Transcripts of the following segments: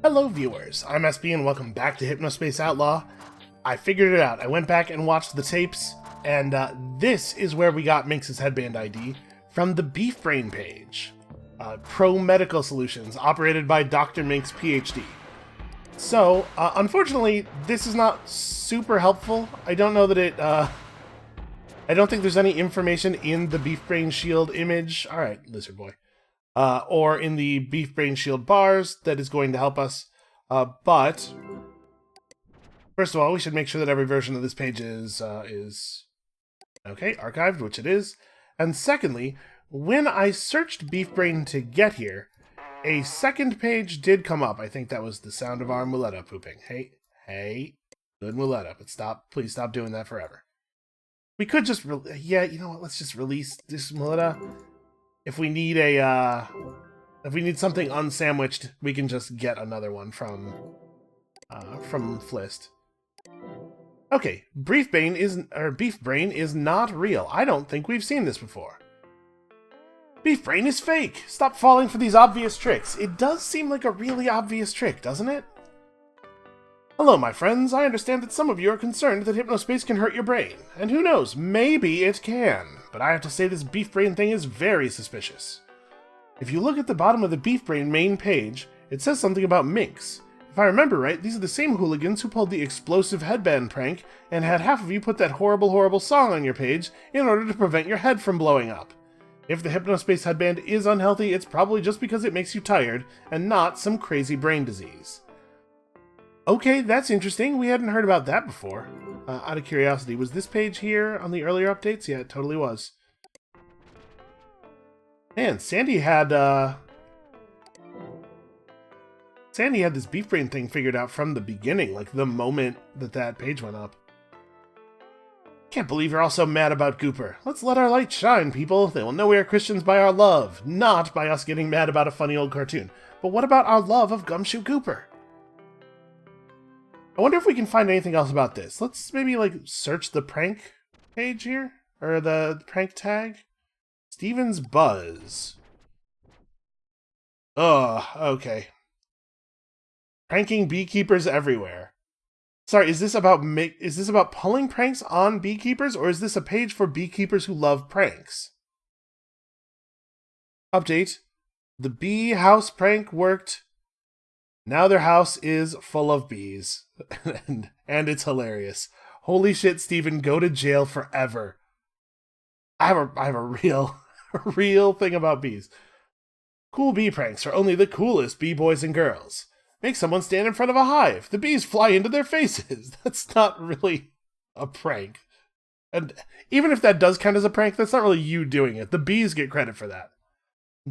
Hello viewers, I'm SB and welcome back to Hypnospace Outlaw. I figured it out. I went back and watched the tapes, and this is where we got Minx's headband ID from the Beef Brain page. Pro Medical Solutions, operated by Dr. Minx, PhD. So, unfortunately, this is not super helpful. I don't know that it, I don't think there's any information in the Beef Brain Shield image. Alright, Lizard Boy. Or in the Beef Brain Shield bars that is going to help us. But first of all, we should make sure that every version of this page is okay, archived, which it is. And secondly, when I searched Beef Brain to get here, a second page did come up. I think that was the sound of our Muletta pooping. Hey, good Muletta, but please stop doing that forever. We could just, yeah, you know what, let's just release this Muletta. If we need something unsandwiched, we can just get another one from Flist. Okay, Beef Brain is not real. I don't think we've seen this before. Beef Brain is fake. Stop falling for these obvious tricks. It does seem like a really obvious trick, doesn't it? Hello, my friends. I understand that some of you are concerned that Hypnospace can hurt your brain. And who knows, maybe it can. But I have to say this Beef Brain thing is very suspicious. If you look at the bottom of the Beef Brain main page, it says something about Minx. If I remember right, these are the same hooligans who pulled the explosive headband prank and had half of you put that horrible, horrible song on your page in order to prevent your head from blowing up. If the Hypnospace headband is unhealthy, it's probably just because it makes you tired and not some crazy brain disease. Okay, that's interesting. We hadn't heard about that before. Out of curiosity, was this page here on the earlier updates? Yeah, it totally was. Man, Sandy had this Beef Brain thing figured out from the beginning, like the moment that page went up. Can't believe you're all so mad about Gooper. Let's let our light shine, people. They will know we are Christians by our love, not by us getting mad about a funny old cartoon. But what about our love of Gumshoe Gooper? I wonder if we can find anything else about this. Let's maybe, like, search the prank page here? Or the prank tag? Steven's Buzz. Oh, okay. Pranking beekeepers everywhere. Sorry, is this about pulling pranks on beekeepers, or is this a page for beekeepers who love pranks? Update. The bee house prank worked. Now their house is full of bees. and it's hilarious. Holy shit, Steven, go to jail forever. I have a real thing about bees. Cool bee pranks are only the coolest bee boys and girls. Make someone stand in front of a hive. The bees fly into their faces. That's not really a prank. And even if that does count as a prank, that's not really you doing it. The bees get credit for that.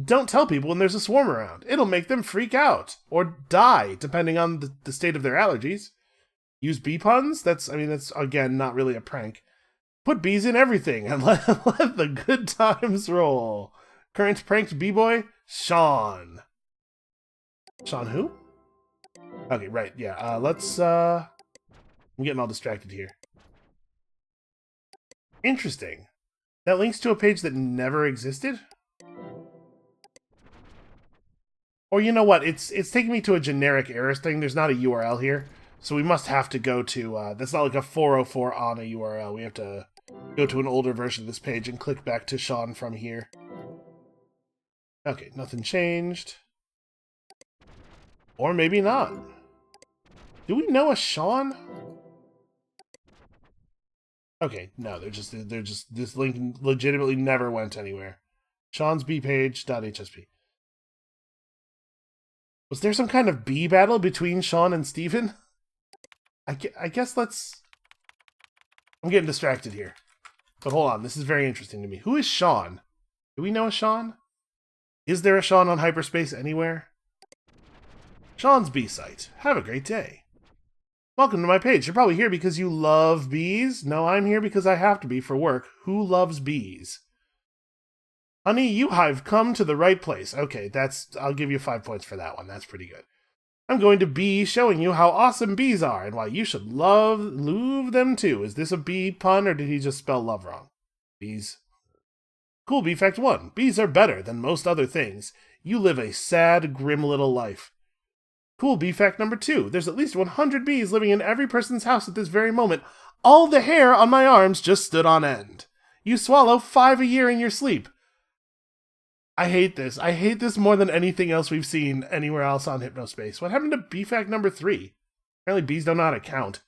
Don't tell people when there's a swarm around. It'll make them freak out. Or die, depending on the state of their allergies. Use bee puns? That's again, not really a prank. Put bees in everything and let the good times roll. Current pranked bee-boy, Sean. Sean who? Okay, right, yeah. I'm getting all distracted here. Interesting. That links to a page that never existed? Or you know what, it's taking me to a generic errors thing. There's not a URL here. So we must have to go to, that's not like a 404 on a URL. We have to go to an older version of this page and click back to Sean from here. Okay, nothing changed. Or maybe not. Do we know a Sean? Okay, no, this link legitimately never went anywhere. Sean's bpage.hsp. Was there some kind of bee battle between Sean and Steven? I guess let's... I'm getting distracted here. But hold on, this is very interesting to me. Who is Sean? Do we know a Sean? Is there a Sean on Hyperspace anywhere? Sean's Bee Site. Have a great day. Welcome to my page. You're probably here because you love bees. No, I'm here because I have to be for work. Who loves bees? Honey, you have come to the right place. Okay, I'll give you 5 points for that one. That's pretty good. I'm going to be showing you how awesome bees are and why you should love them too. Is this a bee pun or did he just spell love wrong? Bees. Cool Bee Fact 1. Bees are better than most other things. You live a sad, grim little life. Cool bee fact number 2. There's at least 100 bees living in every person's house at this very moment. All the hair on my arms just stood on end. You swallow 5 a year in your sleep. I hate this. I hate this more than anything else we've seen anywhere else on Hypnospace. What happened to bee fact number 3? Apparently bees don't know how to count.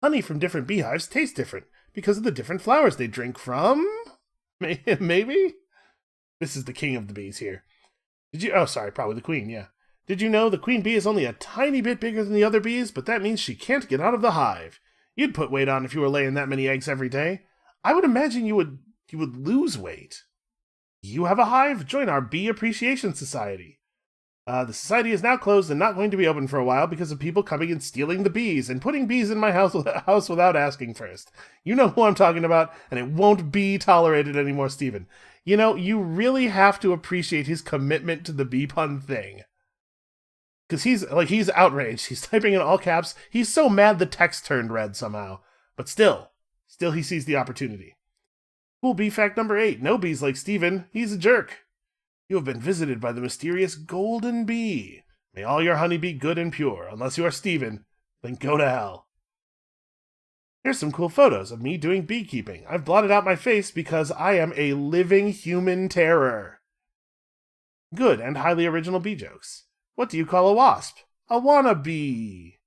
Honey from different beehives tastes different because of the different flowers they drink from. Maybe? This is the king of the bees here. Probably the queen, yeah. Did you know the queen bee is only a tiny bit bigger than the other bees, but that means she can't get out of the hive. You'd put weight on if you were laying that many eggs every day. I would imagine you would lose weight. You have a hive? Join our Bee Appreciation Society. The society is now closed and not going to be open for a while because of people coming and stealing the bees and putting bees in my house without asking first. You know who I'm talking about, and it won't be tolerated anymore, Steven. You know, you really have to appreciate his commitment to the bee pun thing. Because he's outraged. He's typing in all caps. He's so mad the text turned red somehow. But still he sees the opportunity. Cool bee fact number 8. No bees like Steven. He's a jerk. You have been visited by the mysterious golden bee. May all your honey be good and pure. Unless you are Steven, then go to hell. Here's some cool photos of me doing beekeeping. I've blotted out my face because I am a living human terror. Good and highly original bee jokes. What do you call a wasp? A wannabe.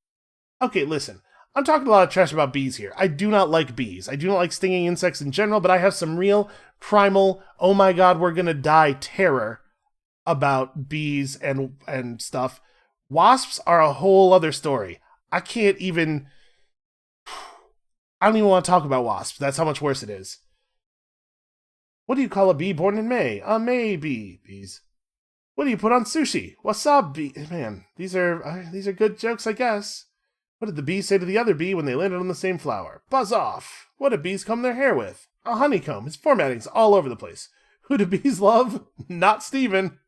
Okay, listen. I'm talking a lot of trash about bees here. I do not like bees. I do not like stinging insects in general, but I have some real primal, oh my god, we're gonna die terror about bees and stuff. Wasps are a whole other story. I don't even want to talk about wasps. That's how much worse it is. What do you call a bee born in May? A May bee. Bees. What do you put on sushi? Wasabi. Man, these are good jokes, I guess. What did the bee say to the other bee when they landed on the same flower? Buzz off. What do bees comb their hair with? A honeycomb. His formatting's all over the place. Who do bees love? Not Steven.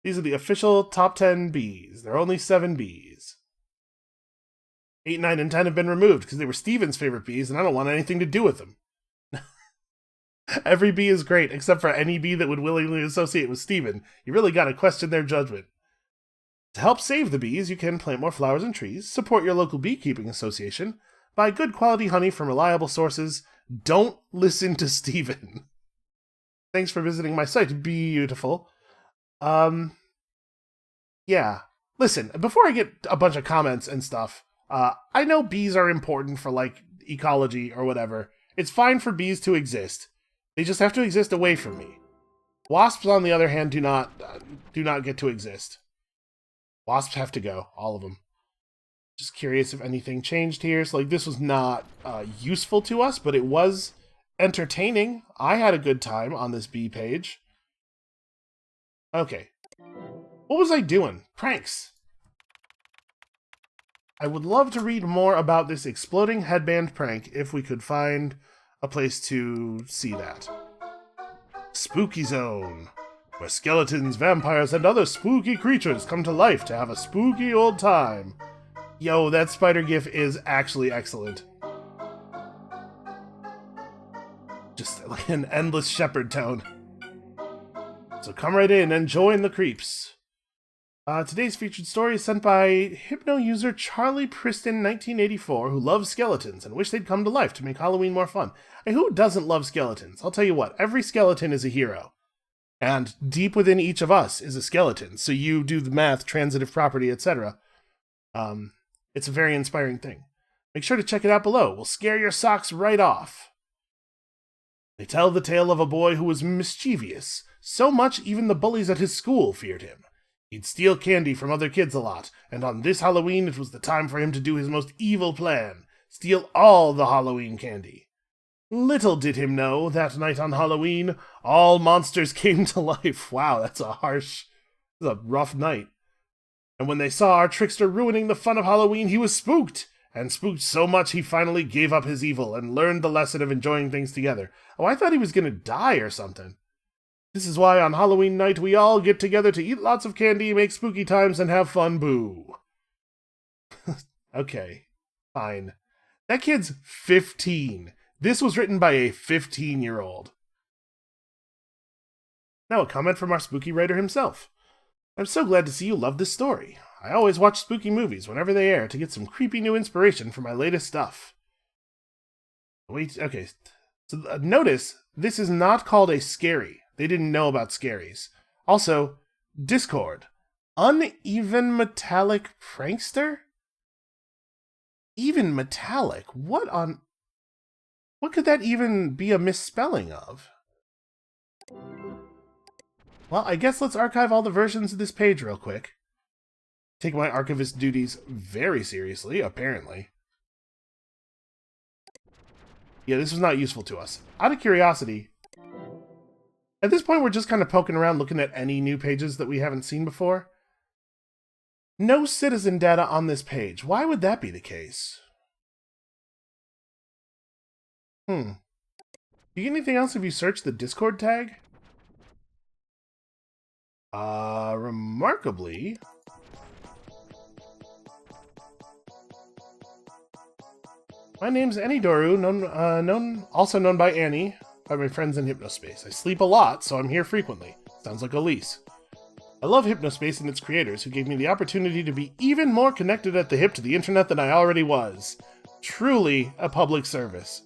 These are the official top 10 bees. There are only 7 bees. 8, 9, and 10 have been removed because they were Steven's favorite bees, and I don't want anything to do with them. Every bee is great, except for any bee that would willingly associate with Steven. You really gotta question their judgment. To help save the bees, you can plant more flowers and trees, support your local beekeeping association, buy good quality honey from reliable sources. Don't listen to Steven. Thanks for visiting my site, beautiful. Yeah. Listen, before I get a bunch of comments and stuff, I know bees are important for, like, ecology or whatever. It's fine for bees to exist. They just have to exist away from me. Wasps, on the other hand, do not get to exist. Wasps have to go, all of them. Just curious if anything changed here. So, like, this was not useful to us, but it was entertaining. I had a good time on this bee page. Okay. What was I doing? Pranks. I would love to read more about this exploding headband prank if we could find a place to see that. Spooky Zone, where skeletons, vampires, and other spooky creatures come to life to have a spooky old time. Yo, that spider gif is actually excellent. Just like an endless shepherd tone. So come right in and join the creeps. Today's featured story is sent by Hypno user Charlie Priston 1984, who loves skeletons and wish they'd come to life to make Halloween more fun. And who doesn't love skeletons? I'll tell you what, every skeleton is a hero. And deep within each of us is a skeleton, so you do the math, transitive property, etc. It's a very inspiring thing. Make sure to check it out below. We'll scare your socks right off. They tell the tale of a boy who was mischievous, so much even the bullies at his school feared him. He'd steal candy from other kids a lot, and on this Halloween it was the time for him to do his most evil plan, steal all the Halloween candy. Little did him know, that night on Halloween, all monsters came to life. Wow, that's a rough night. And when they saw our trickster ruining the fun of Halloween, he was spooked, and spooked so much he finally gave up his evil and learned the lesson of enjoying things together. Oh, I thought he was gonna die or something. This is why on Halloween night we all get together to eat lots of candy, make spooky times, and have fun, boo. Okay, fine. That kid's 15. This was written by a 15-year-old. Now a comment from our spooky writer himself. I'm so glad to see you love this story. I always watch spooky movies whenever they air to get some creepy new inspiration for my latest stuff. Wait, okay. So notice, this is not called a scary. They didn't know about scaries. Also, Discord. Uneven metallic prankster? Even metallic? What could that even be a misspelling of? Well, I guess let's archive all the versions of this page real quick. Take my archivist duties very seriously, apparently. Yeah, this was not useful to us. Out of curiosity, at this point we're just kind of poking around looking at any new pages that we haven't seen before. No citizen data on this page. Why would that be the case? Do you get anything else if you search the Discord tag? Remarkably... My name's Anidoru, also known by Annie, by my friends in Hypnospace. I sleep a lot, so I'm here frequently. Sounds like Elise. I love Hypnospace and its creators, who gave me the opportunity to be even more connected at the hip to the internet than I already was. Truly a public service.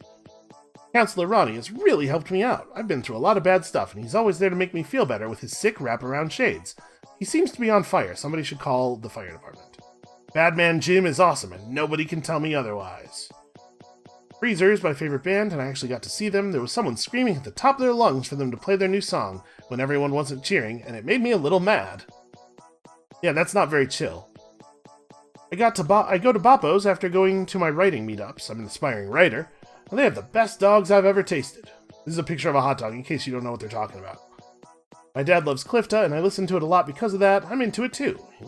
Counselor Ronnie has really helped me out. I've been through a lot of bad stuff, and he's always there to make me feel better with his sick wraparound shades. He seems to be on fire. Somebody should call the fire department. Badman Jim is awesome, and nobody can tell me otherwise. Freezer is my favorite band, and I actually got to see them. There was someone screaming at the top of their lungs for them to play their new song when everyone wasn't cheering, and it made me a little mad. Yeah, that's not very chill. I go to Boppo's after going to my writing meetups. I'm an aspiring writer, and they have the best dogs I've ever tasted. This is a picture of a hot dog, in case you don't know what they're talking about. My dad loves Clifta, and I listen to it a lot because of that. I'm into it too. You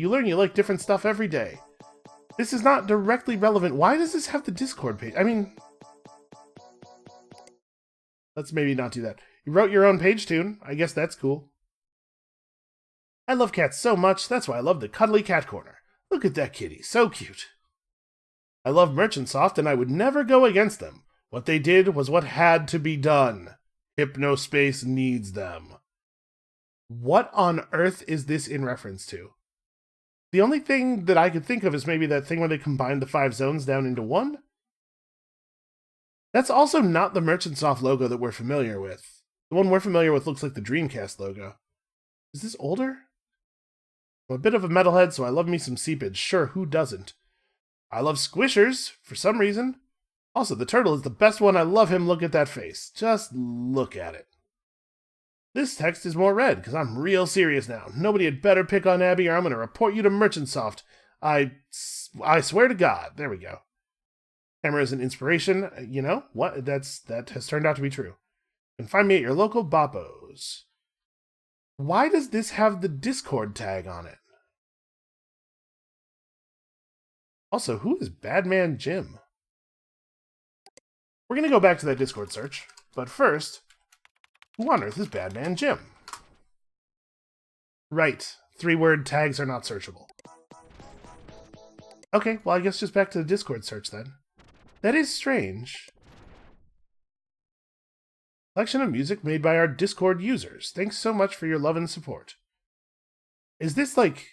learn you like different stuff every day. This is not directly relevant. Why does this have the Discord page? I mean... Let's maybe not do that. You wrote your own page tune. I guess that's cool. I love cats so much, that's why I love the Cuddly Cat Corner. Look at that kitty, so cute. I love Merchantsoft, and I would never go against them. What they did was what had to be done. Hypnospace needs them. What on earth is this in reference to? The only thing that I could think of is maybe that thing where they combined the 5 zones down into one? That's also not the Merchantsoft logo that we're familiar with. The one we're familiar with looks like the Dreamcast logo. Is this older? I'm a bit of a metalhead, so I love me some seepage. Sure, who doesn't? I love squishers, for some reason. Also, the turtle is the best one. I love him. Look at that face. Just look at it. This text is more red, because I'm real serious now. Nobody had better pick on Abby, or I'm going to report you to Merchantsoft. I swear to God. There we go. Camera is an inspiration. You know, what? That has turned out to be true. You can find me at your local Boppo's. Why does this have the Discord tag on it? Also, who is Badman Jim? We're going to go back to that Discord search, but first... Who on earth is Badman Jim? Right. 3-word tags are not searchable. Okay, well I guess just back to the Discord search then. That is strange. Collection of music made by our Discord users. Thanks so much for your love and support. Is this like...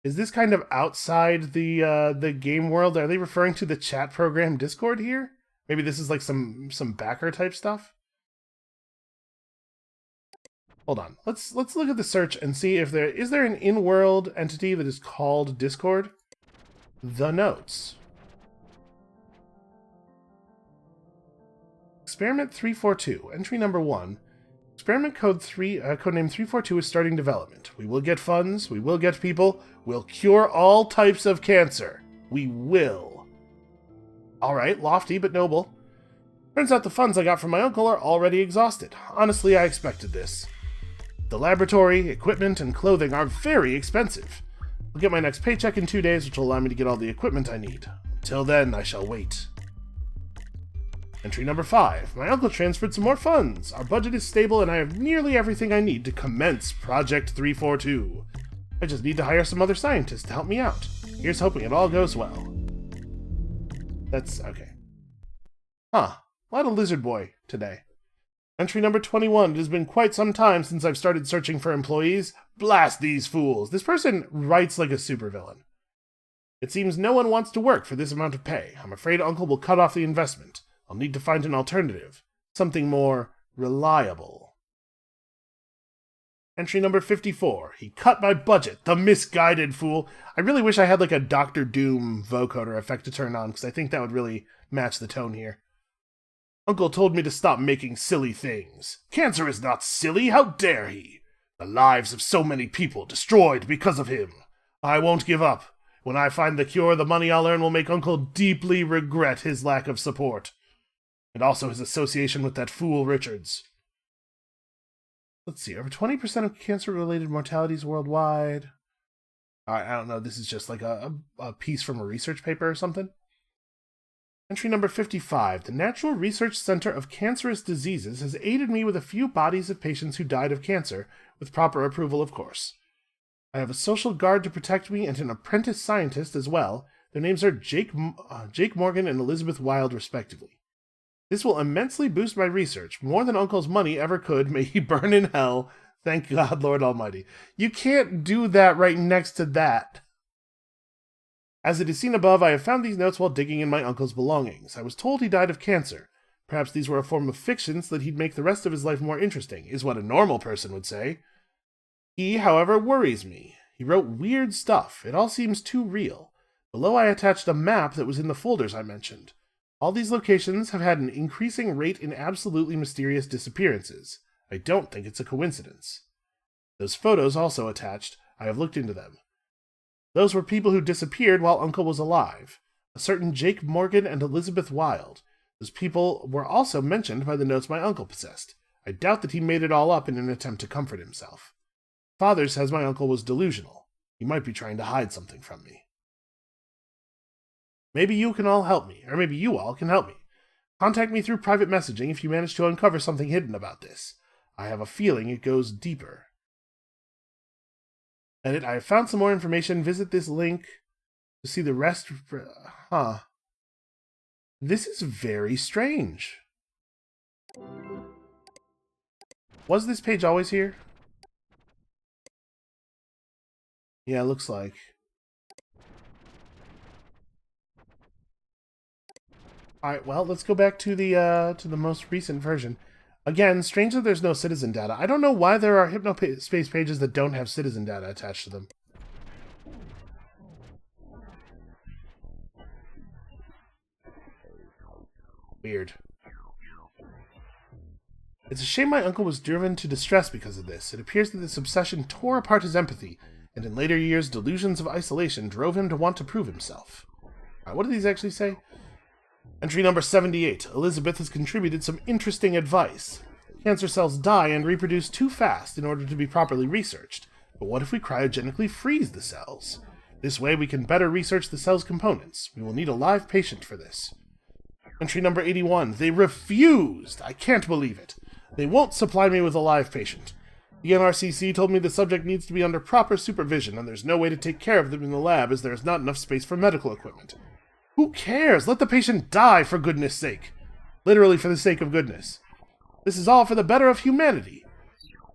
Is this kind of outside the game world? Are they referring to the chat program Discord here? Maybe this is like some backer type stuff? Hold on. Let's look at the search and see if is there an in-world entity that is called Discord? The notes. Experiment 342, entry number 1. Experiment codename 342 is starting development. We will get funds, we will get people, we'll cure all types of cancer. We will. Alright, lofty but noble. Turns out the funds I got from my uncle are already exhausted. Honestly, I expected this. The laboratory, equipment, and clothing are very expensive. I'll get my next paycheck in 2 days, which will allow me to get all the equipment I need. Until then, I shall wait. Entry number 5. My uncle transferred some more funds. Our budget is stable, and I have nearly everything I need to commence Project 342. I just need to hire some other scientists to help me out. Here's hoping it all goes well. That's okay. Huh. A lot of lizard boy today. Entry number 21. It has been quite some time since I've started searching for employees. Blast these fools. This person writes like a supervillain. It seems no one wants to work for this amount of pay. I'm afraid Uncle will cut off the investment. I'll need to find an alternative. Something more reliable. Entry number 54. He cut my budget. The misguided fool. I really wish I had like a Dr. Doom vocoder effect to turn on, because I think that would really match the tone here. Uncle told me to stop making silly things. Cancer is not silly. How dare he? The lives of so many people destroyed because of him. I won't give up. When I find the cure, the money I'll earn will make Uncle deeply regret his lack of support. And also his association with that fool Richards. Let's see, over 20% of cancer-related mortalities worldwide. I don't know, this is just like a piece from a research paper or something. Entry number 55. The Natural Research Center of Cancerous Diseases has aided me with a few bodies of patients who died of cancer, with proper approval, of course. I have a social guard to protect me and an apprentice scientist as well. Their names are Jake Morgan and Elizabeth Wilde, respectively. This will immensely boost my research, more than Uncle's money ever could. May he burn in hell. Thank God, Lord Almighty. You can't do that right next to that. As it is seen above, I have found these notes while digging in my uncle's belongings. I was told he died of cancer. Perhaps these were a form of fiction so that he'd make the rest of his life more interesting, is what a normal person would say. He, however, worries me. He wrote weird stuff. It all seems too real. Below I attached a map that was in the folders I mentioned. All these locations have had an increasing rate in absolutely mysterious disappearances. I don't think it's a coincidence. Those photos also attached. I have looked into them. Those were people who disappeared while Uncle was alive. A certain Jake Morgan and Elizabeth Wilde. Those people were also mentioned by the notes my uncle possessed. I doubt that he made it all up in an attempt to comfort himself. Father says my uncle was delusional. He might be trying to hide something from me. Maybe you can all help me, or maybe you all can help me. Contact me through private messaging if you manage to uncover something hidden about this. I have a feeling it goes deeper. Edit, I have found some more information. Visit this link to see the rest. This is very strange. Was this page always here? Yeah, it looks like. Alright, well, let's go back to the most recent version. Again, strange that there's no citizen data. I don't know why there are Hypnospace pages that don't have citizen data attached to them. Weird. It's a shame my uncle was driven to distress because of this. It appears that this obsession tore apart his empathy, and in later years, delusions of isolation drove him to want to prove himself. Alright, what do these actually say? Entry number 78. Elizabeth has contributed some interesting advice. Cancer cells die and reproduce too fast in order to be properly researched. But what if we cryogenically freeze the cells? This way we can better research the cell's components. We will need a live patient for this. Entry number 81. They refused! I can't believe it. They won't supply me with a live patient. The NRCC told me the subject needs to be under proper supervision, and there's no way to take care of them in the lab as there is not enough space for medical equipment. Who cares? Let the patient die, for goodness sake. Literally for the sake of goodness. This is all for the better of humanity.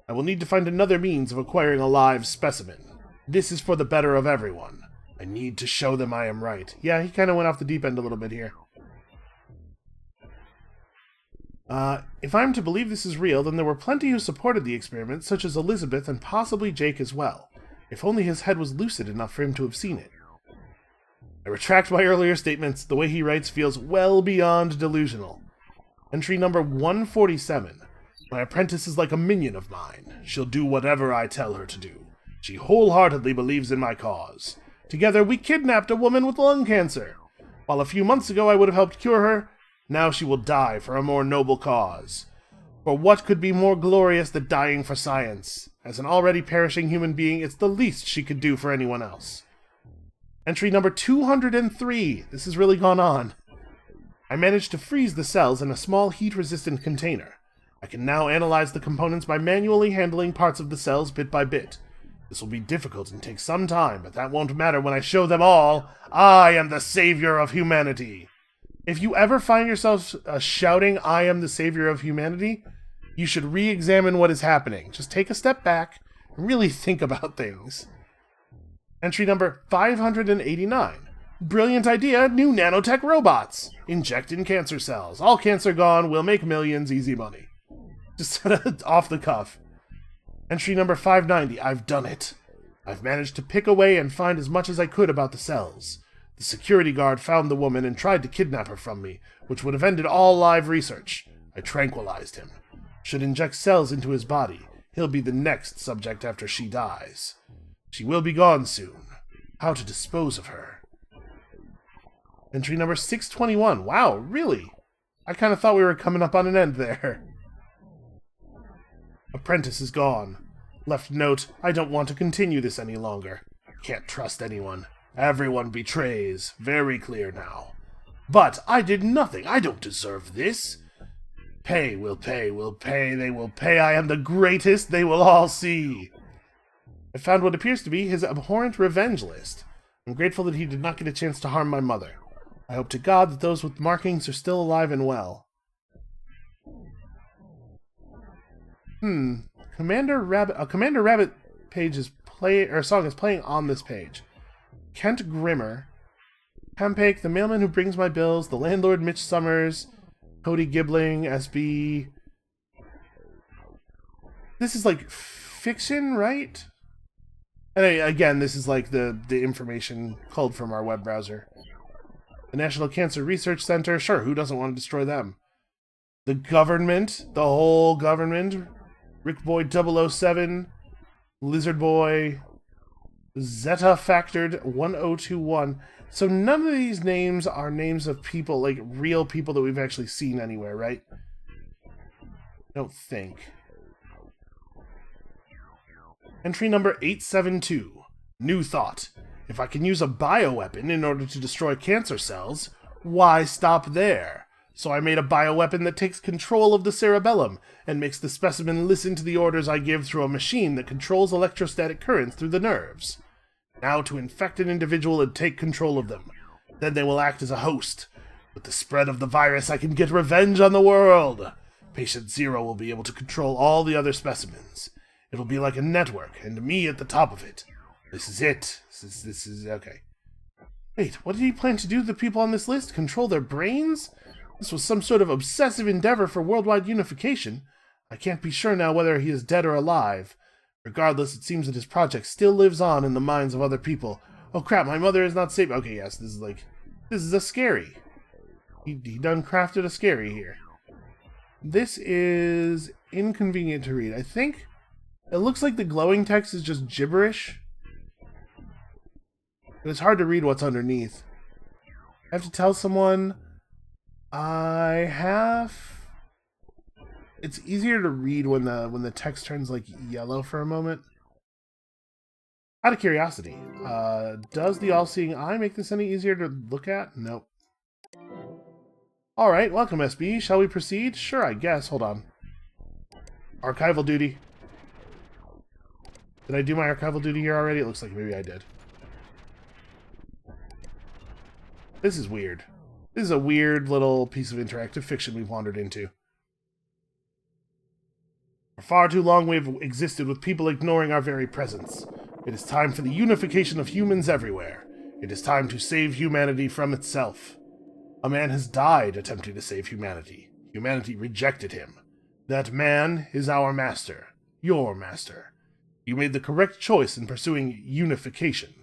I will need to find another means of acquiring a live specimen. This is for the better of everyone. I need to show them I am right. Yeah, he kind of went off the deep end a little bit here. If I'm to believe this is real, then there were plenty who supported the experiment, such as Elizabeth and possibly Jake as well. If only his head was lucid enough for him to have seen it. I retract my earlier statements. The way he writes feels well beyond delusional. Entry number 147. My apprentice is like a minion of mine. She'll do whatever I tell her to do. She wholeheartedly believes in my cause. Together we kidnapped a woman with lung cancer. While a few months ago I would have helped cure her, now she will die for a more noble cause. For what could be more glorious than dying for science? As an already perishing human being, it's the least she could do for anyone else. Entry number 203. This has really gone on. I managed to freeze the cells in a small heat-resistant container. I can now analyze the components by manually handling parts of the cells bit by bit. This will be difficult and take some time, but that won't matter when I show them all. I am the savior of humanity. If you ever find yourself shouting, I am the savior of humanity, You should re-examine what is happening. Just take a step back and really think about things. Entry number 589. Brilliant idea, new nanotech robots. Inject in cancer cells. All cancer gone, we'll make millions, easy money. Just off the cuff. Entry number 590. I've done it. I've managed to pick away and find as much as I could about the cells. The security guard found the woman and tried to kidnap her from me, which would have ended all live research. I tranquilized him. Should inject cells into his body. He'll be the next subject after she dies. She will be gone soon. How to dispose of her. Entry number 621. Wow, really? I kind of thought we were coming up on an end there. Apprentice is gone. Left note, I don't want to continue this any longer. Can't trust anyone. Everyone betrays. Very clear now. But I did nothing. I don't deserve this. Pay will pay, will pay, they will pay. I am the greatest, they will all see. I found what appears to be his abhorrent revenge list. I'm grateful that he did not get a chance to harm my mother. I hope to God that those with markings are still alive and well. Commander Rabbit page is song is playing on this page. Kent Grimmer, Hampake, the mailman who brings my bills, the landlord Mitch Summers, Cody Gibbling, SB. This is like fiction, right? And again, this is like the information culled from our web browser. The National Cancer Research Center, sure, who doesn't want to destroy them? The government, the whole government, Rick Boy 007, Lizard Boy, Zeta Factored 1021. So none of these names are names of people, like real people that we've actually seen anywhere, right? I don't think. Entry number 872. New thought. If I can use a bioweapon in order to destroy cancer cells, why stop there? So I made a bioweapon that takes control of the cerebellum and makes the specimen listen to the orders I give through a machine that controls electrostatic currents through the nerves. Now to infect an individual and take control of them. Then they will act as a host. With the spread of the virus, I can get revenge on the world. Patient Zero will be able to control all the other specimens. It'll be like a network, and me at the top of it. This is it. This is okay. Wait, what did he plan to do to the people on this list? Control their brains? This was some sort of obsessive endeavor for worldwide unification. I can't be sure now whether he is dead or alive. Regardless, it seems that his project still lives on in the minds of other people. Oh crap, my mother is not safe. Okay, yes, this is a scary. He done crafted a scary here. This is inconvenient to read. I think it looks like the glowing text is just gibberish. But it's hard to read what's underneath. I have to tell someone it's easier to read when the text turns like yellow for a moment. Out of curiosity, does the all-seeing eye make this any easier to look at? Nope. Alright, welcome SB. Shall we proceed? Sure, I guess. Hold on. Archival duty. Did I do my archival duty here already? It looks like maybe I did. This is weird. This is a weird little piece of interactive fiction we've wandered into. For far too long we have existed with people ignoring our very presence. It is time for the unification of humans everywhere. It is time to save humanity from itself. A man has died attempting to save humanity. Humanity rejected him. That man is our master. Your master. You made the correct choice in pursuing unification.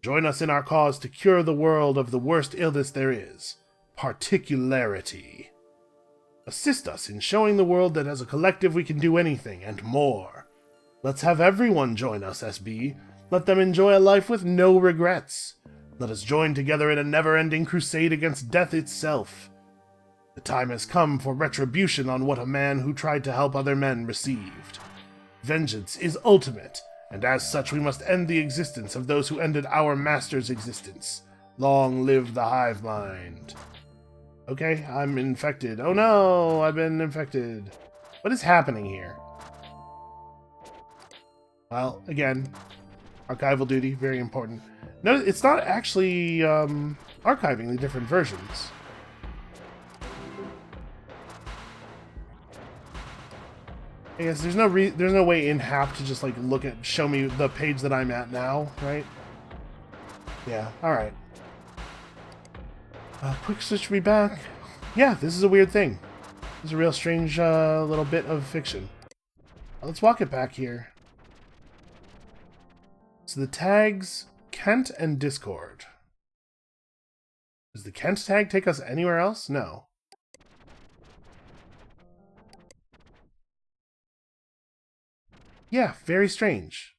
Join us in our cause to cure the world of the worst illness there is. Particularity. Assist us in showing the world that as a collective we can do anything and more. Let's have everyone join us, SB. Let them enjoy a life with no regrets. Let us join together in a never-ending crusade against death itself. The time has come for retribution on what a man who tried to help other men received. Vengeance is ultimate, and as such we must end the existence of those who ended our master's existence. Long live the hive mind. Okay, I'm infected. Oh no, I've been infected. What is happening here? Well, again, archival duty, very important. No, it's not actually archiving the different versions. I guess there's no way in Hap to just like show me the page that I'm at now, right? Yeah, alright. Quick switch me back. Yeah, this is a weird thing. This is a real strange little bit of fiction. Let's walk it back here. So the tags, Kent and Discord. Does the Kent tag take us anywhere else? No. Yeah, very strange.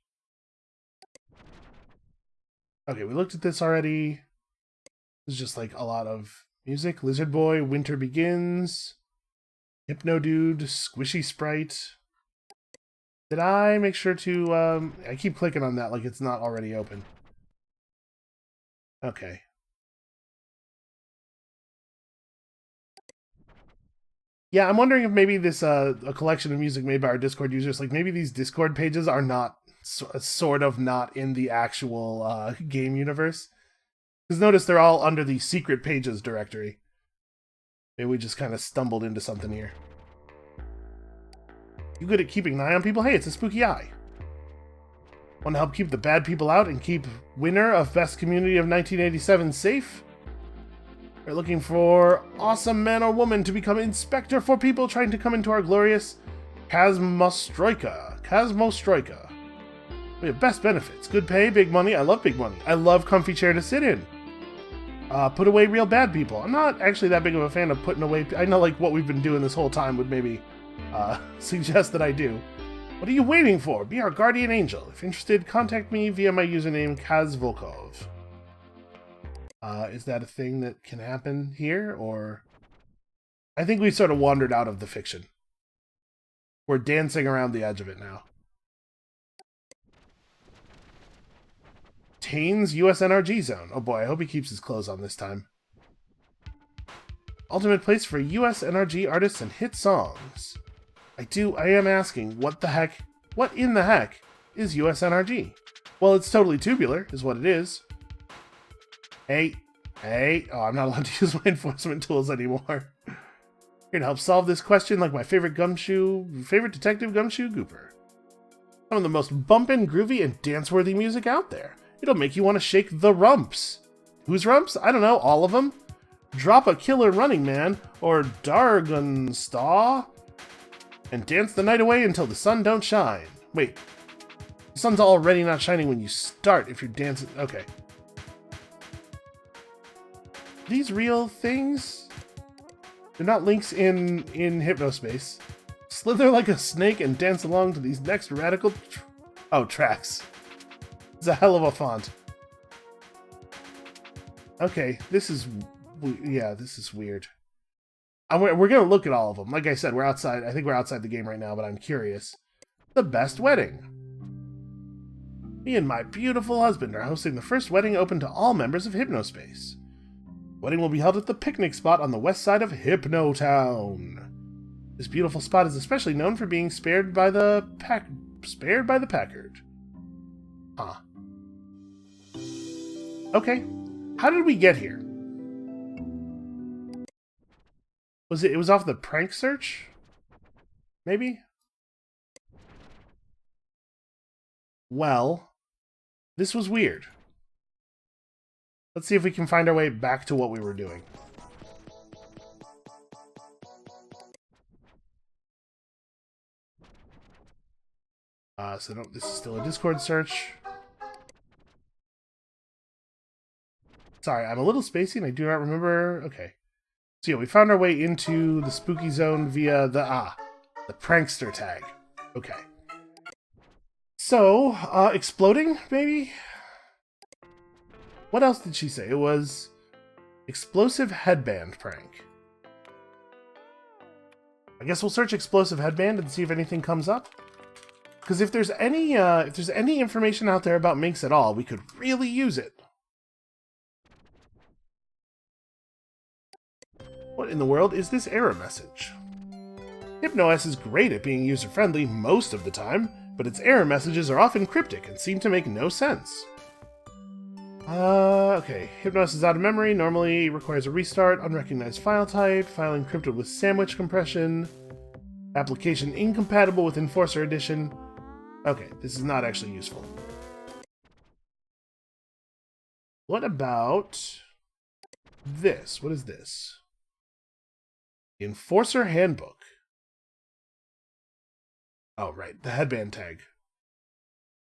Okay, we looked at this already. It's just like a lot of music. Lizard Boy, Winter Begins, Hypno Dude, Squishy Sprite. Did I make sure to, I keep clicking on that like it's not already open. Okay. Yeah, I'm wondering if maybe this, a collection of music made by our Discord users, like maybe these Discord pages are not, sort of not in the actual, game universe. Because notice they're all under the secret pages directory. Maybe we just kind of stumbled into something here. You good at keeping an eye on people? Hey, it's a spooky eye. Want to help keep the bad people out and keep winner of Best Community of 1987 safe? We're looking for awesome man or woman to become inspector for people trying to come into our glorious Kazmostroika. We have best benefits, good pay, big money. I love big money. I love comfy chair to sit in. Put away real bad people. I'm not actually that big of a fan of putting away... I know like what we've been doing this whole time would maybe suggest that I do. What are you waiting for? Be our guardian angel. If interested, contact me via my username Kazvolkov. Is that a thing that can happen here, or... I think we sort of wandered out of the fiction. We're dancing around the edge of it now. Tane's USNRG zone. Oh boy, I hope he keeps his clothes on this time. Ultimate place for USNRG artists and hit songs. I am asking, what in the heck is USNRG? Well, it's totally tubular, is what it is. Hey. Oh, I'm not allowed to use my enforcement tools anymore. Here to help solve this question like my favorite detective Gumshoe Gooper. Some of the most bumpin', groovy, and dance-worthy music out there. It'll make you want to shake the rumps. Whose rumps? I don't know, all of them? Drop a killer Running Man, or Dargunstaw, and dance the night away until the sun don't shine. Wait, the sun's already not shining when you start if you're dancing. Okay. These real things? They're not links in Hypnospace. Slither like a snake and dance along to these next radical tracks. It's a hell of a font. Okay, this is weird. We're gonna look at all of them. Like I said, we're outside. I think we're outside the game right now, but I'm curious. The best wedding. Me and my beautiful husband are hosting the first wedding open to all members of Hypnospace. Wedding will be held at the picnic spot on the west side of Hypnotown. This beautiful spot is especially known for being spared by the Packard. Huh. Okay. How did we get here? It was off the prank search? Maybe? Well, this was weird. Let's see if we can find our way back to what we were doing. So no, this is still a Discord search. Sorry, I'm a little spacey and I do not remember. Okay. So yeah, we found our way into the spooky zone via the prankster tag. Okay. So, exploding, maybe? What else did she say? It was explosive headband prank. I guess we'll search explosive headband and see if anything comes up. Because if there's any information out there about Minx at all, we could really use it. What in the world is this error message? HypnoS is great at being user-friendly most of the time, but its error messages are often cryptic and seem to make no sense. Okay. HypnoS is out of memory, normally requires a restart, unrecognized file type, file encrypted with sandwich compression. Application incompatible with Enforcer Edition. Okay, this is not actually useful. What about this? What is this? Enforcer Handbook. Oh, right, the headband tag.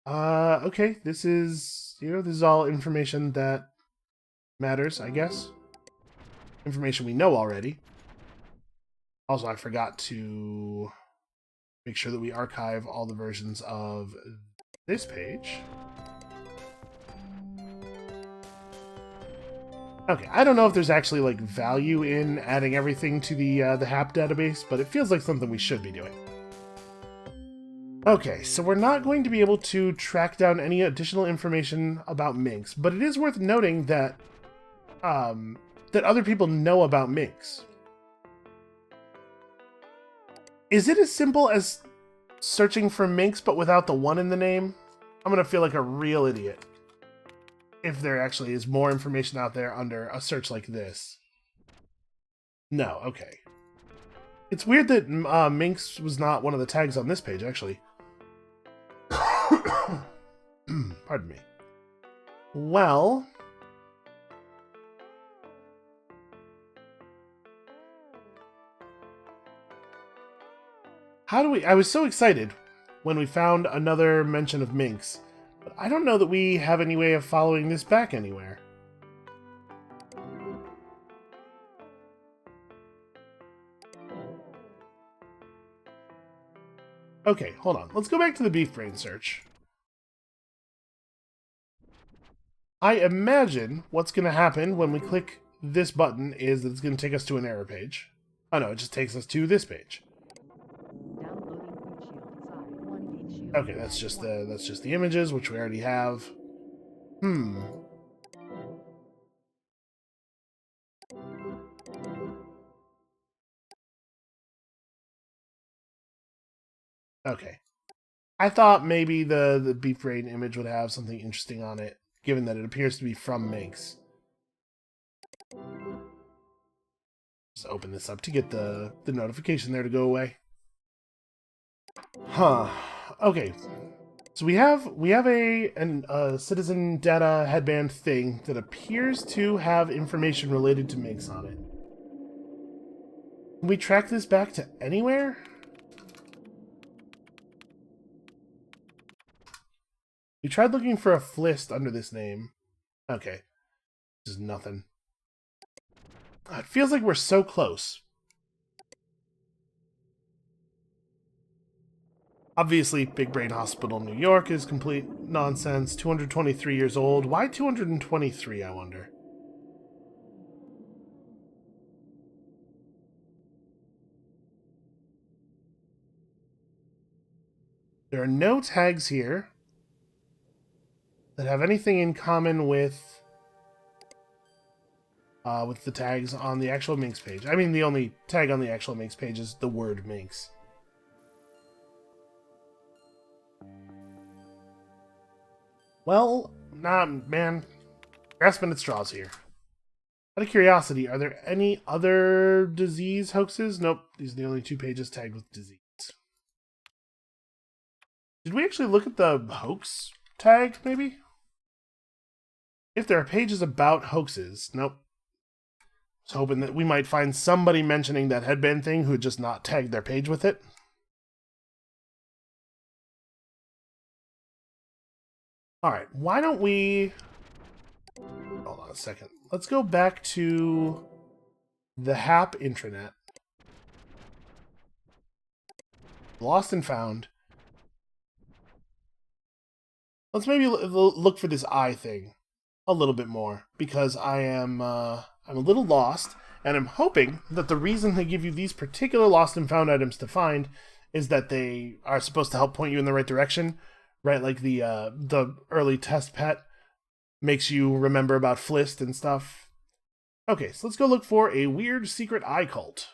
Okay, this is, this is all information that matters, I guess. Information we know already. Also, I forgot to make sure that we archive all the versions of this page. Okay, I don't know if there's actually like value in adding everything to the HAP database, but it feels like something we should be doing. Okay, so we're not going to be able to track down any additional information about Minx, but it is worth noting that that other people know about Minx. Is it as simple as searching for Minx but without the 1 in the name? I'm gonna feel like a real idiot if there actually is more information out there under a search like this. No, okay. It's weird that Minx was not one of the tags on this page, actually. Pardon me. Well... how do we... I was so excited when we found another mention of Minx, but I don't know that we have any way of following this back anywhere. Okay, hold on. Let's go back to the beef brain search. I imagine what's going to happen when we click this button is that it's going to take us to an error page. Oh no, it just takes us to this page. Okay, that's just the images, which we already have. Okay. I thought maybe the beef brain image would have something interesting on it, given that it appears to be from Minx. Just open this up to get the notification there to go away. Huh. Okay. So we have a citizen data headband thing that appears to have information related to Minx on it. Can we track this back to anywhere? We tried looking for a flist under this name. Okay. This is nothing. It feels like we're so close. Obviously, Big Brain Hospital, New York is complete nonsense. 223 years old. Why 223, I wonder? There are no tags here that have anything in common with the tags on the actual Minx page. I mean, the only tag on the actual Minx page is the word Minx. Well, nah, man. Grasping at straws here. Out of curiosity, are there any other disease hoaxes? Nope, these are the only 2 pages tagged with disease. Did we actually look at the hoax tag, maybe? If there are pages about hoaxes, nope. I was hoping that we might find somebody mentioning that headband thing who had just not tagged their page with it. Alright, why don't we... hold on a second. Let's go back to the HAP intranet. Lost and found. Let's maybe look for this eye thing a little bit more, because I'm a little lost, and I'm hoping that the reason they give you these particular lost and found items to find is that they are supposed to help point you in the right direction, right? Like the early test pet makes you remember about Flist and stuff. Okay, so let's go look for a weird secret eye cult.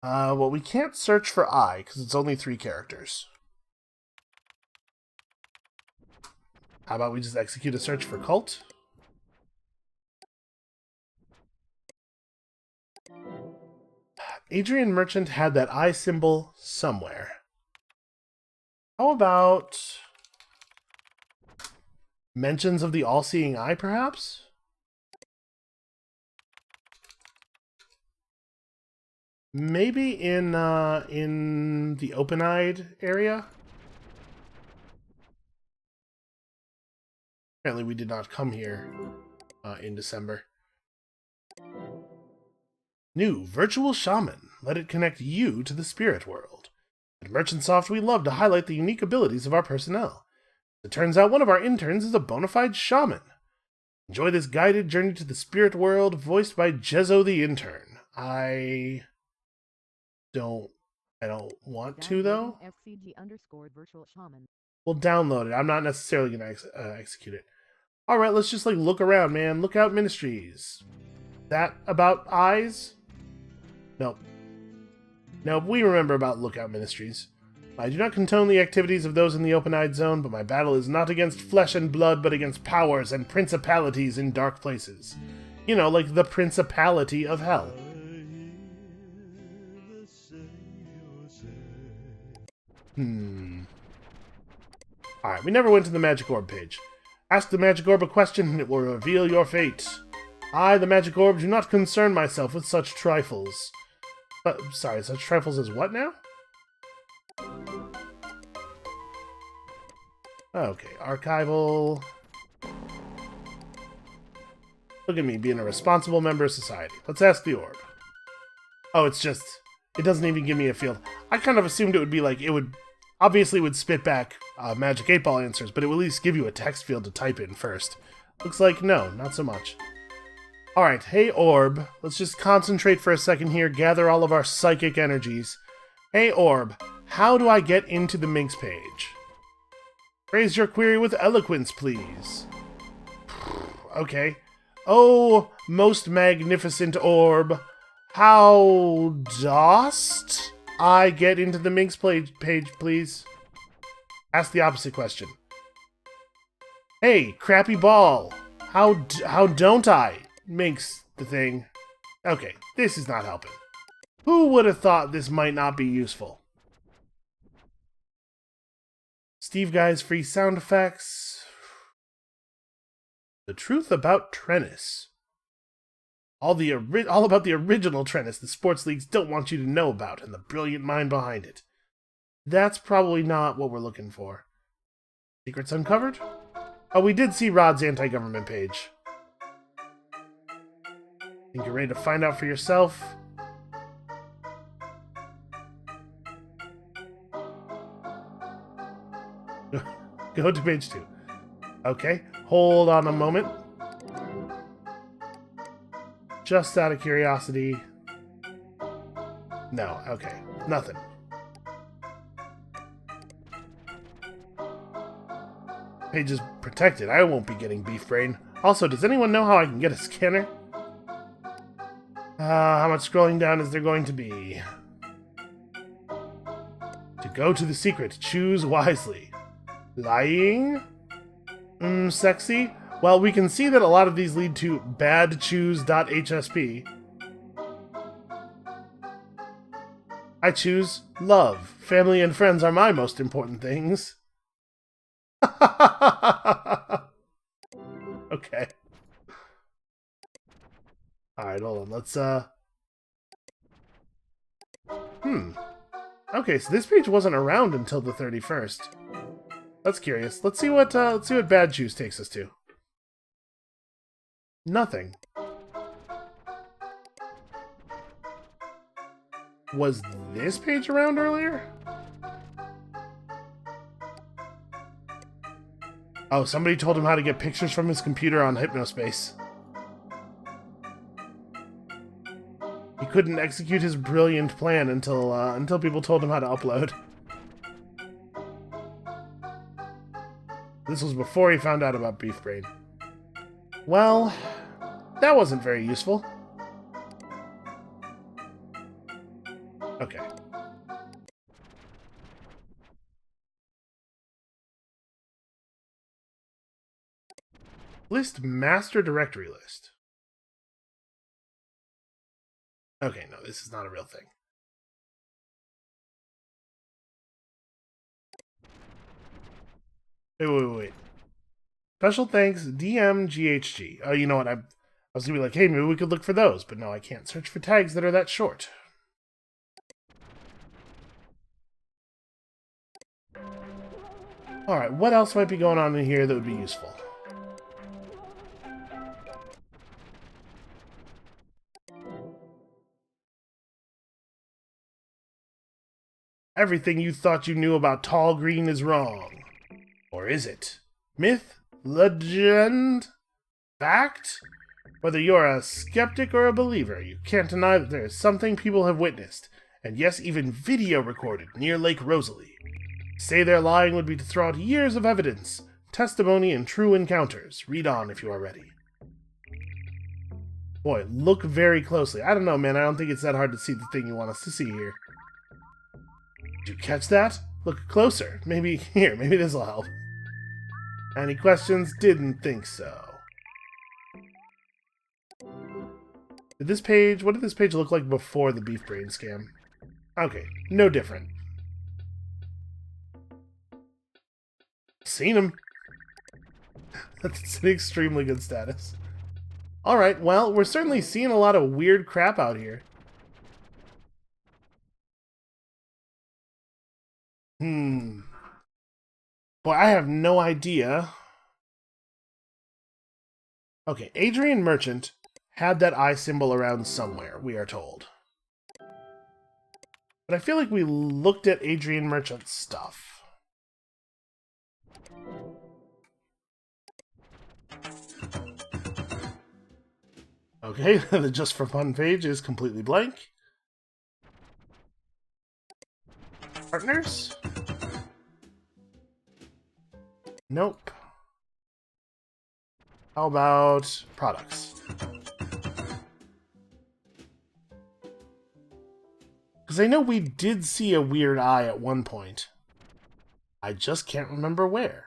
Well, we can't search for eye because it's only 3 characters. How about we just execute a search for cult? Adrian Merchant had that eye symbol somewhere. How about mentions of the all-seeing eye, perhaps? Maybe in the open-eyed area? Apparently we did not come here in December. New Virtual Shaman. Let it connect you to the spirit world. At Merchantsoft, we love to highlight the unique abilities of our personnel. It turns out one of our interns is a bona fide shaman. Enjoy this guided journey to the spirit world, voiced by Jezzo the Intern. I don't want to, though. We'll download it. I'm not necessarily going to execute it. Alright, let's just, look around, man. Lookout Ministries. That about eyes? Nope. Nope, we remember about Lookout Ministries. I do not condone the activities of those in the open-eyed zone, but my battle is not against flesh and blood, but against powers and principalities in dark places. You know, like the Principality of Hell. Alright, we never went to the Magic Orb page. Ask the Magic Orb a question and it will reveal your fate. I, the Magic Orb, do not concern myself with such trifles. Sorry, such trifles as what now? Okay, archival. Look at me being a responsible member of society. Let's ask the orb. Oh, it's just... it doesn't even give me a field. I kind of assumed it would be like... it would... obviously would spit back Magic 8-Ball answers, but it would at least give you a text field to type in first. Looks like no, not so much. Alright, hey Orb. Let's just concentrate for a second here, gather all of our psychic energies. Hey Orb, how do I get into the Minx page? Raise your query with eloquence, please. Okay. Oh, most magnificent Orb, how dost I get into the Minx page, please? Ask the opposite question. Hey, crappy ball, how don't I Minx the thing? Okay, this is not helping. Who would have thought this might not be useful? Steve Guy's free sound effects. The truth about Trennis. All about the original Trennis the sports leagues don't want you to know about, and the brilliant mind behind it. That's probably not what we're looking for. Secrets uncovered? Oh, we did see Rod's anti-government page. Think you're ready to find out for yourself? Go to page 2. Okay, hold on a moment. Just out of curiosity. No, okay, nothing. Page is protected. I won't be getting beef brain. Also, does anyone know how I can get a scanner? How much scrolling down is there going to be? To go to the secret, choose wisely. Lying? Sexy? Well, we can see that a lot of these lead to badchoose.hsp. I choose love. Family and friends are my most important things. Okay. Alright, hold on. Let's, Okay, so this page wasn't around until the 31st. That's curious. Let's see what Bad Choose takes us to. Nothing. Was this page around earlier? Oh, somebody told him how to get pictures from his computer on Hypnospace. He couldn't execute his brilliant plan until people told him how to upload. This was before he found out about Beef Brain. Well, that wasn't very useful. Okay. List master directory list. Okay, no, this is not a real thing. Wait. Special thanks, DMGHG. Oh, you know what? I was gonna be like, hey, maybe we could look for those, but no, I can't search for tags that are that short. Alright, what else might be going on in here that would be useful? Everything you thought you knew about tall green is wrong. Or is it? Myth? Legend? Fact? Whether you're a skeptic or a believer, you can't deny that there is something people have witnessed, and yes, even video recorded near Lake Rosalie. To say they're lying would be to throw out years of evidence, testimony, and true encounters. Read on if you are ready. Boy, look very closely. I don't know, man. I don't think it's that hard to see the thing you want us to see here. Did you catch that? Look closer. Maybe this'll help. Any questions? Didn't think so. What did this page look like before the beef brain scam? Okay, no different. Seen him. That's an extremely good status. Alright, well, we're certainly seeing a lot of weird crap out here. Boy, I have no idea. Okay, Adrian Merchant had that eye symbol around somewhere, we are told. But I feel like we looked at Adrian Merchant's stuff. Okay, the Just for Fun page is completely blank. Partners? Nope. How about products? Because I know we did see a weird eye at one point. I just can't remember where.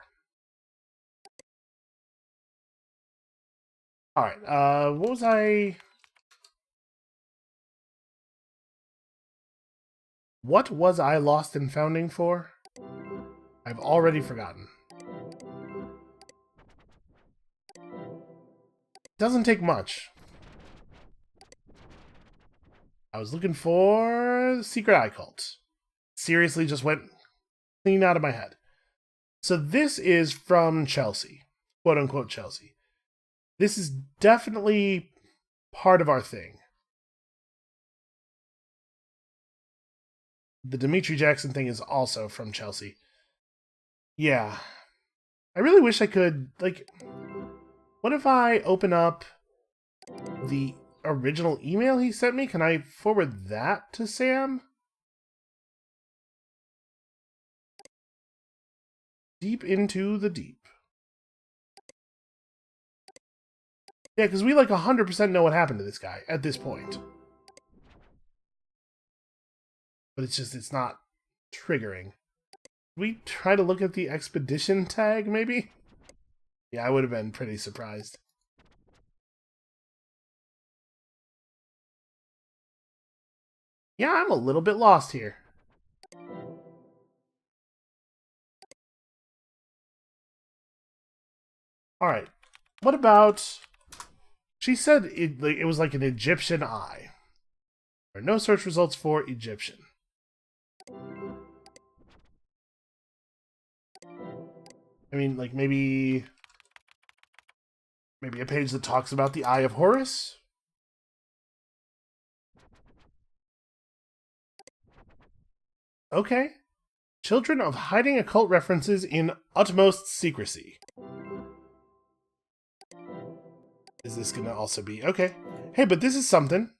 Alright, what was I... What was I lost and founding for? I've already forgotten. Doesn't take much. I was looking for Secret Eye Cult. Seriously, just went clean out of my head. So this is from Chelsea. Quote-unquote Chelsea. This is definitely part of our thing. The Dimitri Jackson thing is also from Chelsea. Yeah. I really wish I could, like... What if I open up the original email he sent me? Can I forward that to Sam? Deep into the deep. Yeah, because we like 100% know what happened to this guy at this point. But it's not triggering. We try to look at the expedition tag, maybe? Yeah, I would have been pretty surprised. Yeah, I'm a little bit lost here. Alright, what about... She said it was like an Egyptian eye. There are no search results for Egyptian. I mean, like, maybe a page that talks about the Eye of Horus? Okay. Children of hiding occult references in utmost secrecy. Is this gonna also be... Okay. Hey, but this is something.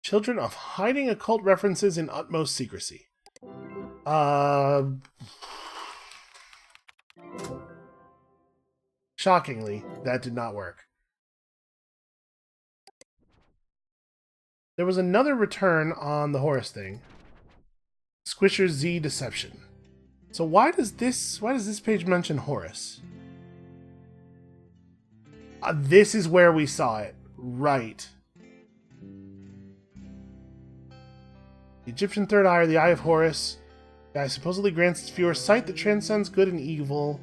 Children of hiding occult references in utmost secrecy. Shockingly, that did not work. There was another return on the Horus thing. Squisher Z Deception. So why does this page mention Horus? This is where we saw it. Right. The Egyptian third eye, or the Eye of Horus. Guy supposedly grants its viewer sight that transcends good and evil.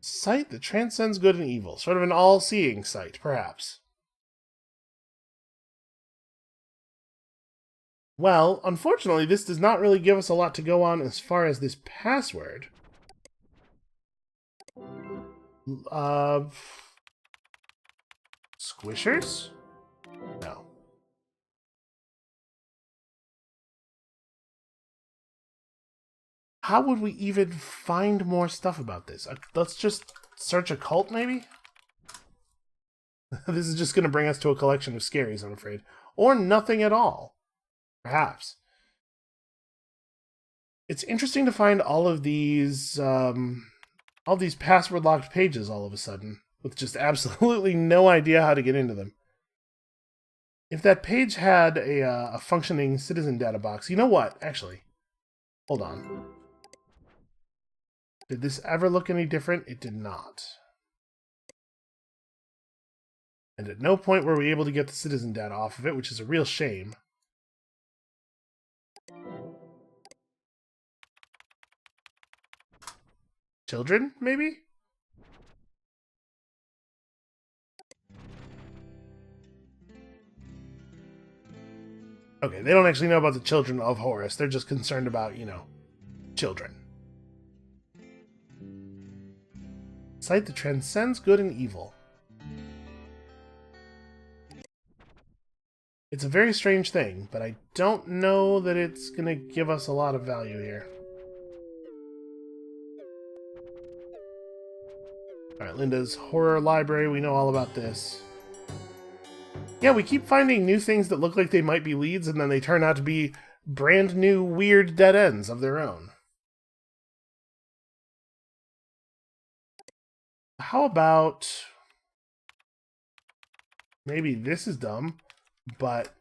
Sight that transcends good and evil. Sort of an all-seeing sight, perhaps. Well, unfortunately, this does not really give us a lot to go on as far as this password. Squishers? No. How would we even find more stuff about this? Let's just search occult, maybe? This is just going to bring us to a collection of scaries, I'm afraid. Or nothing at all. Perhaps. It's interesting to find all these password-locked pages all of a sudden, with just absolutely no idea how to get into them. If that page had a functioning citizen data box, you know what? Actually, hold on. Did this ever look any different? It did not. And at no point were we able to get the citizen data off of it, which is a real shame. Children, maybe? Okay, they don't actually know about the children of Horus. They're just concerned about, you know, children. Sight that transcends good and evil. It's a very strange thing, but I don't know that it's going to give us a lot of value here. Alright, Linda's horror library. We know all about this. Yeah, we keep finding new things that look like they might be leads, and then they turn out to be brand new weird dead ends of their own. How about... maybe this is dumb, but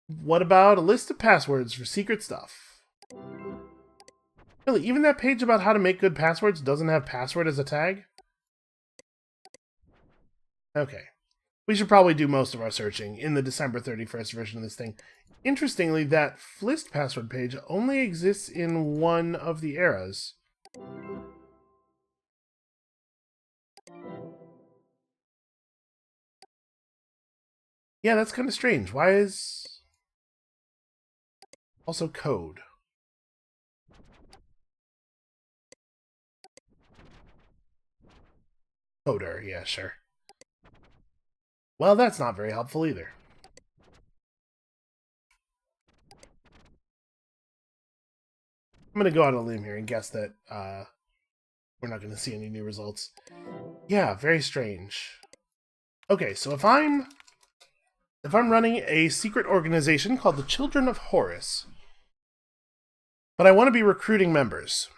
what about a list of passwords for secret stuff? Really, even that page about how to make good passwords doesn't have password as a tag? Okay. We should probably do most of our searching in the December 31st version of this thing. Interestingly, that Flist password page only exists in one of the eras. Yeah, that's kind of strange. Why is... also code. Coder, yeah, sure. Well, that's not very helpful either. I'm going to go out on a limb here and guess that we're not going to see any new results. Yeah, very strange. Okay, so if I'm running a secret organization called the Children of Horus, but I want to be recruiting members,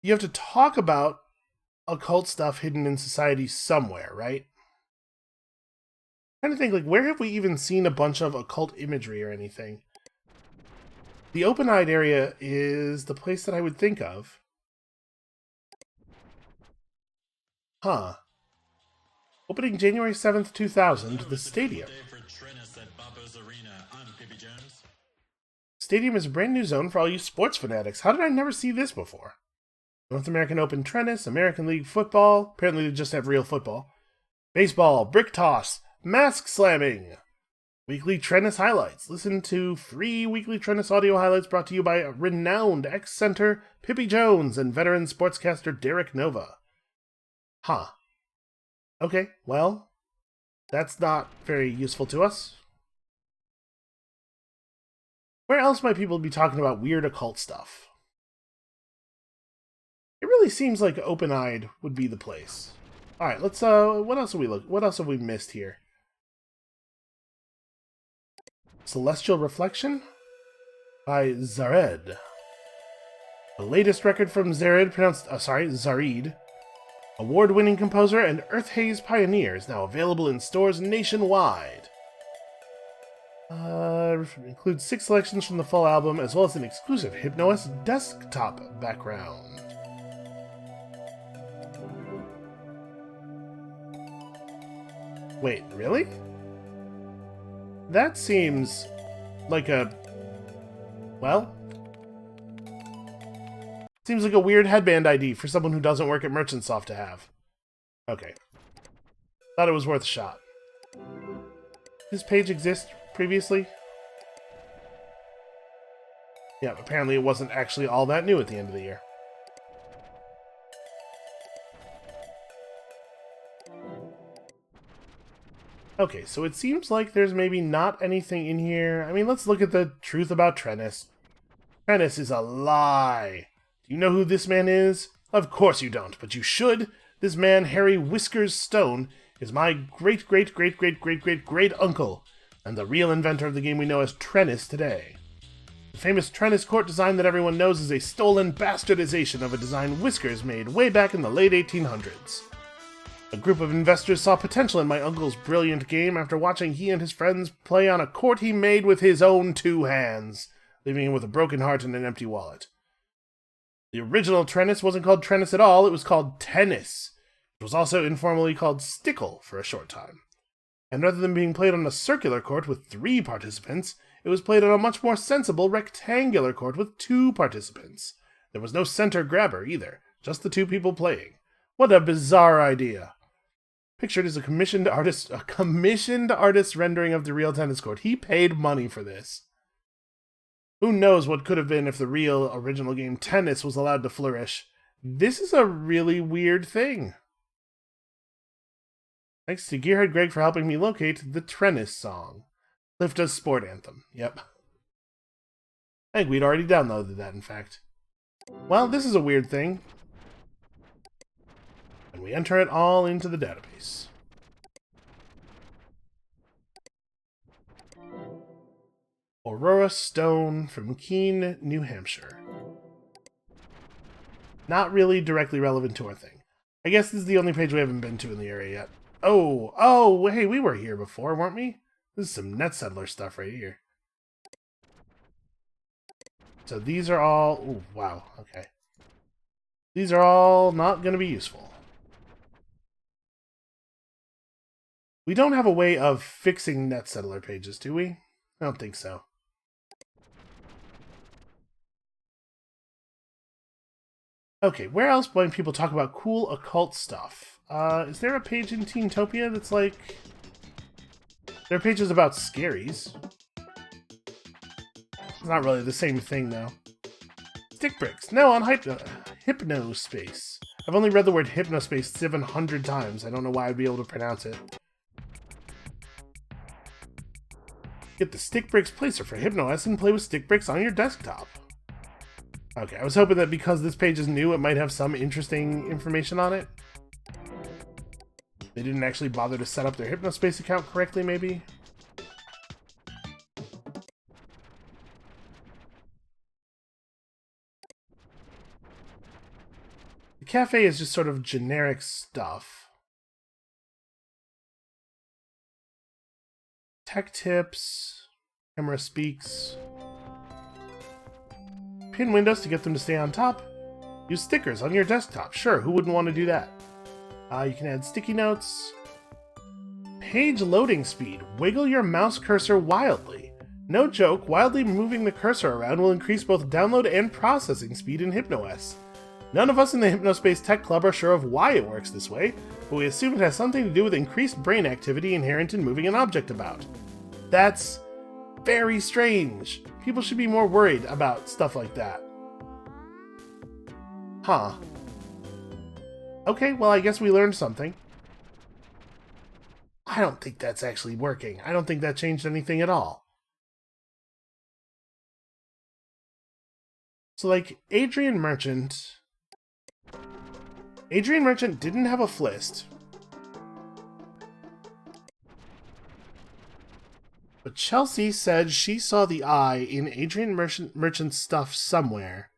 you have to talk about occult stuff hidden in society somewhere, right? I'm trying to think, like, where have we even seen a bunch of occult imagery or anything? The open-eyed area is the place that I would think of. Huh. Opening January 7th, 2000, the Stadium. Stadium is a brand new zone for all you sports fanatics. How did I never see this before? North American Open Tennis, American League Football. Apparently they just have real football. Baseball, brick toss, mask slamming. Weekly Tennis highlights. Listen to free weekly Tennis audio highlights brought to you by renowned ex-center Pippi Jones and veteran sportscaster Derek Nova. Huh. Okay, well, that's not very useful to us. Where else might people be talking about weird occult stuff? It really seems like open-eyed would be the place. Alright, let's, what else have we missed here? Celestial Reflection by Zared. The latest record from Zared, Zarid. Award-winning composer and Earth Haze pioneer is now available in stores nationwide. Includes 6 selections from the full album, as well as an exclusive Hypnos desktop background. Wait, really? That seems like a... well, Seems like a weird headband ID for someone who doesn't work at Merchantsoft to have. Okay. Thought it was worth a shot. This page exist previously? Yeah, apparently it wasn't actually all that new at the end of the year. Okay, so it seems like there's maybe not anything in here. I mean, let's look at the truth about Trennis. Trennis is a lie. Do you know who this man is? Of course you don't, but you should. This man, Harry Whiskers Stone, is my great-great-great-great-great-great-great-uncle, and the real inventor of the game we know as Trennis today. The famous Trennis court design that everyone knows is a stolen bastardization of a design Whiskers made way back in the late 1800s. A group of investors saw potential in my uncle's brilliant game after watching he and his friends play on a court he made with his own 2 hands, leaving him with a broken heart and an empty wallet. The original Trennis wasn't called Trennis at all, it was called Tennis. It was also informally called Stickle for a short time. And rather than being played on a circular court with 3 participants, it was played on a much more sensible rectangular court with 2 participants. There was no center grabber either, just the 2 people playing. What a bizarre idea. Pictured is a commissioned artist rendering of the real tennis court. He paid money for this. Who knows what could have been if the real original game Tennis was allowed to flourish. This is a really weird thing. Thanks to Gearhead Greg for helping me locate the Trennis song. Lifta's sport anthem. Yep. I think we'd already downloaded that, in fact. Well, this is a weird thing. And we enter it all into the database. Aurora Stone from Keene, New Hampshire. Not really directly relevant to our thing. I guess this is the only page we haven't been to in the area yet. Oh, hey, we were here before, weren't we? This is some net settler stuff right here. So these are all... Ooh, wow, okay. These are all not going to be useful. We don't have a way of fixing net settler pages, do we? I don't think so. Okay, where else might people talk about cool occult stuff? Is there a page in Teentopia that's like... There are pages about scaries. It's not really the same thing, though. Stick bricks. No, on Hypnospace. I've only read the word Hypnospace 700 times. I don't know why I'd be able to pronounce it. Get the Stick Bricks Placer for HypnoS and play with Stick Bricks on your desktop. Okay, I was hoping that because this page is new, it might have some interesting information on it. They didn't actually bother to set up their Hypnospace account correctly, maybe? The cafe is just sort of generic stuff. Tech tips, camera speaks. Pin windows to get them to stay on top. Use stickers on your desktop. Sure, who wouldn't want to do that? You can add sticky notes. Page loading speed. Wiggle your mouse cursor wildly. No joke, wildly moving the cursor around will increase both download and processing speed in HypnoS. None of us in the Hypnospace Tech Club are sure of why it works this way, but we assume it has something to do with increased brain activity inherent in moving an object about. That's very strange. People should be more worried about stuff like that. Huh. Okay, well, I guess we learned something. I don't think that's actually working. I don't think that changed anything at all. So, like, Adrian Merchant didn't have a flist. But Chelsea said she saw the eye in Adrian Merchant's stuff somewhere.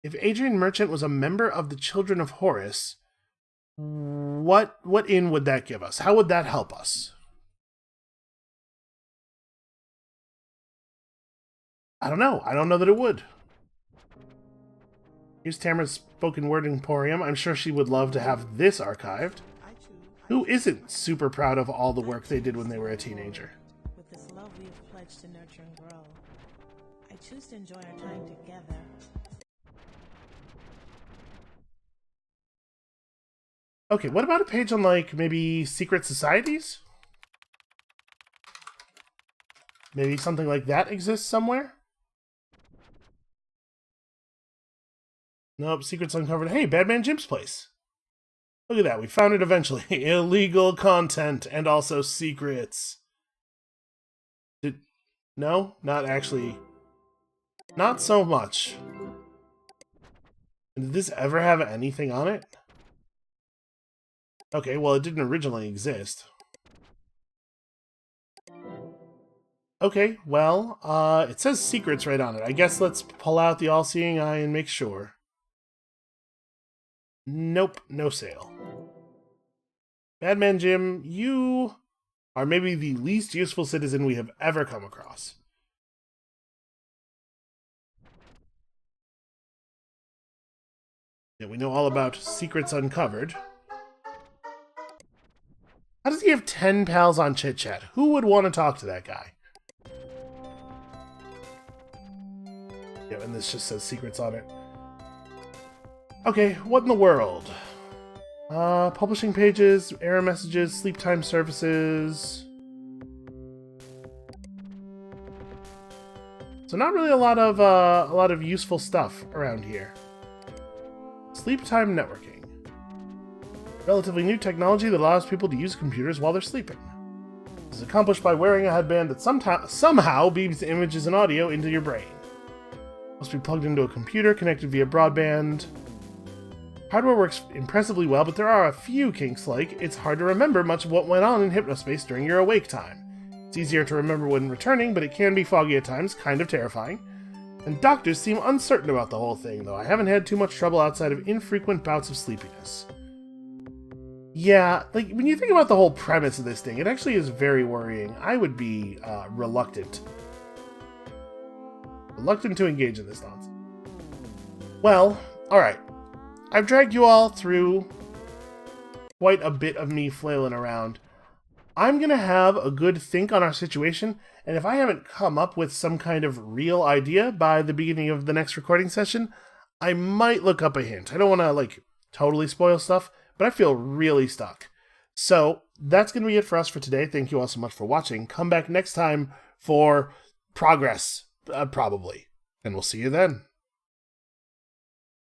If Adrian Merchant was a member of the Children of Horus, what in would that give us? How would that help us? I don't know. I don't know that it would. Here's Tamara's spoken word emporium. I'm sure she would love to have this archived. Who isn't super proud of all the work they did when they were a teenager? With this love we have pledged to nurture and grow, I choose to enjoy our time together. Okay, what about a page on, like, maybe secret societies? Maybe something like that exists somewhere? Nope, secrets uncovered. Hey, Badman Jim's place. Look at that, we found it eventually. Illegal content and also secrets. No, not actually. Not so much. Did this ever have anything on it? Okay, well, it didn't originally exist. Okay, well, it says secrets right on it. I guess let's pull out the all-seeing eye and make sure. Nope, no sale. Badman Jim, you are maybe the least useful citizen we have ever come across. Yeah, we know all about secrets uncovered. How does he have 10 pals on Chit Chat? Who would want to talk to that guy? Yeah, and this just says secrets on it. Okay, what in the world? Publishing pages, error messages, sleep time services. So not really a lot of useful stuff around here. Sleep time networking. Relatively new technology that allows people to use computers while they're sleeping. This is accomplished by wearing a headband that somehow beams images and audio into your brain. Must be plugged into a computer connected via broadband. Hardware works impressively well, but there are a few kinks, like it's hard to remember much of what went on in hypnospace during your awake time. It's easier to remember when returning, but it can be foggy at times, kind of terrifying. And doctors seem uncertain about the whole thing, though I haven't had too much trouble outside of infrequent bouts of sleepiness. Yeah, like, when you think about the whole premise of this thing, it actually is very worrying. I would be reluctant to engage in this nonsense. Well, alright. I've dragged you all through quite a bit of me flailing around. I'm going to have a good think on our situation, and if I haven't come up with some kind of real idea by the beginning of the next recording session, I might look up a hint. I don't want to, like, totally spoil stuff, but I feel really stuck. So, that's going to be it for us for today. Thank you all so much for watching. Come back next time for progress, probably. And we'll see you then.